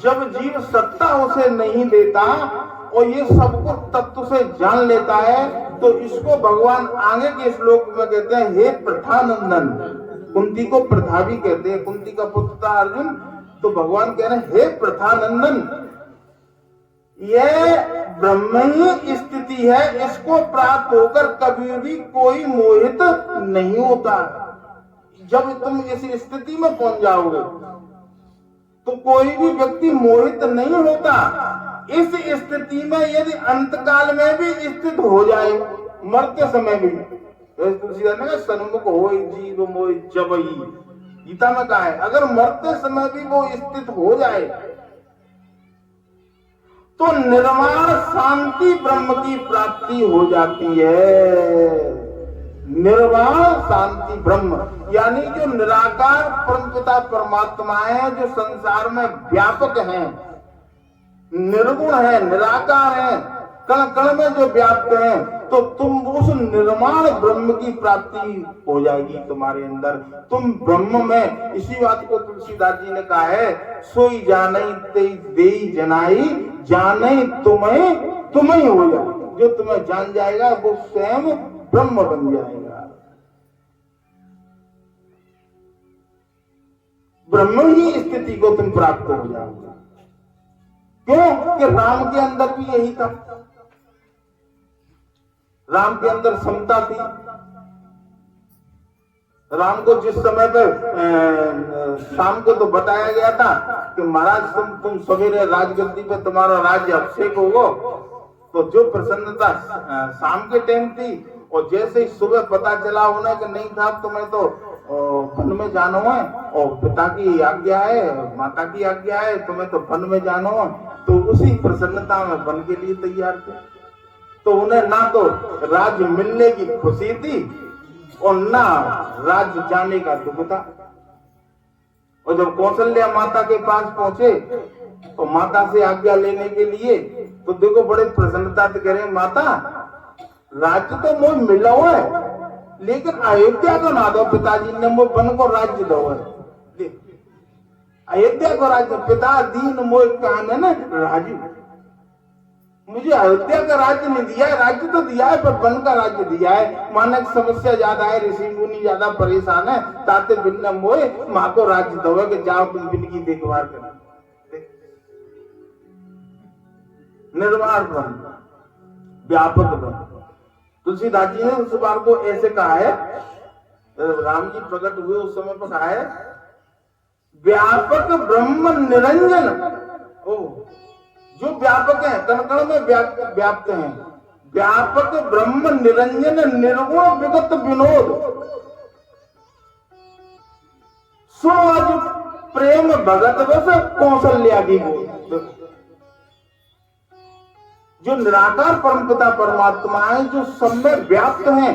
जब जीव सत्ता उसे नहीं देता और ये सबको तत्व से जान लेता है, तो इसको भगवान आगे के श्लोक में कहते हैं, हे प्रथानंदन। कुंती को प्रथा भी कहते हैं, कुंती का पुत्र था अर्जुन, तो भगवान कह रहे हैं, हे प्रथानंदन, यह ब्रह्म ही स्थिति है, इसको प्राप्त होकर कभी भी कोई मोहित नहीं होता। जब तुम इस स्थिति में पहुंच जाओगे तो कोई भी व्यक्ति मोहित नहीं होता। इस स्थिति में यदि अंतकाल में भी स्थित हो जाए, मरते समय भी, तुलसीदास ने सन्मुख हो जीव मोह जबई, गीता में कहा है, अगर मरते समय भी वो स्थित हो जाए तो निर्वाण शांति ब्रह्म की प्राप्ति हो जाती है। निर्वाण शांति ब्रह्म यानी जो निराकार परमपिता परमात्मा है, जो संसार में व्यापक है, निर्गुण है, निराकार है, कण कण में जो व्याप्त है, तो तुम उस निर्माण ब्रह्म की प्राप्ति हो जाएगी तुम्हारे अंदर। तुम ब्रह्म में, इसी बात को तुलसीदास जी ने कहा है, सोई जानई तेई देई जनाई, जानई तुम्हें तुम्हें हो जाएगा। जो तुम्हें जान जाएगा वो स्वयं ब्रह्म बन जाएगा। ब्रह्म ही स्थिति को तुम प्राप्त हो जाओगे। क्यों? कि राम के अंदर भी यही था। राम के अंदर समता थी। राम को जिस समय पर शाम को तो बताया गया था कि महाराज तुम सवेरे राजगद्दी पे तुम्हारा राज्य अभिषेक होगा, तो जो प्रसन्नता शाम के टाइम थी, और जैसे ही सुबह पता चला उन्हें कि नहीं था तुम्हें तो वन में जाना है, और पिता की आज्ञा है, माता की आज्ञा है, तुम्हें तो वन में जाना है, तो उसी प्रसन्नता में वन के लिए तैयार थे। तो उन्हें ना तो राज्य मिलने की खुशी थी और ना राज्य जाने का दुख था। और जब कौशल्या माता के पास पहुंचे तो माता से आज्ञा लेने के लिए, तो देखो बड़े प्रसन्नता से कह रहे, माता राज्य तो मुझे मिला हुआ है, लेकिन अयोध्या को ना दो, पिताजी ने मुझे वन को राज्य दो है, अयोध्या को राज्य, पिता दीन मोह कान है ना राजू, मुझे अयोध्या का राज्य नहीं दिया है, राज्य तो दिया है पर वन का राज्य दिया है। मानक समस्या ज्यादा है, ऋषि मुनि ज्यादा परेशान है, ताते बिन मोए माँ को राज्य दो कि जाओ तुम बिन की देखभाल करना। निर्वाण ब्रह्म, व्यापक ब्रह्म। तुलसीदास जी ने उस बार को ऐसे कहा है, राम जी प्रकट हुए उस समय पर कहा है, व्यापक ब्रह्म निरंजन। ओ जो व्यापक है, कण कण में व्याप्त हैं, व्यापक ब्रह्म निरंजन निर्गुण विगत विनोद, सो आज प्रेम भगत बस कौशल्या की गोद। जो निराकार परमपिता परमात्मा है, जो सब में व्याप्त है,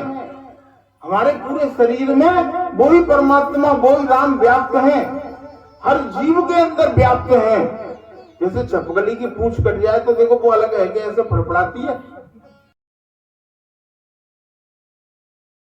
हमारे पूरे शरीर में वो ही परमात्मा, वो ही राम व्याप्त है, हर जीव के अंदर व्याप्त है। जैसे छपकली की पूंछ कट जाए तो देखो वो अलग है कि ऐसे फड़फड़ाती है,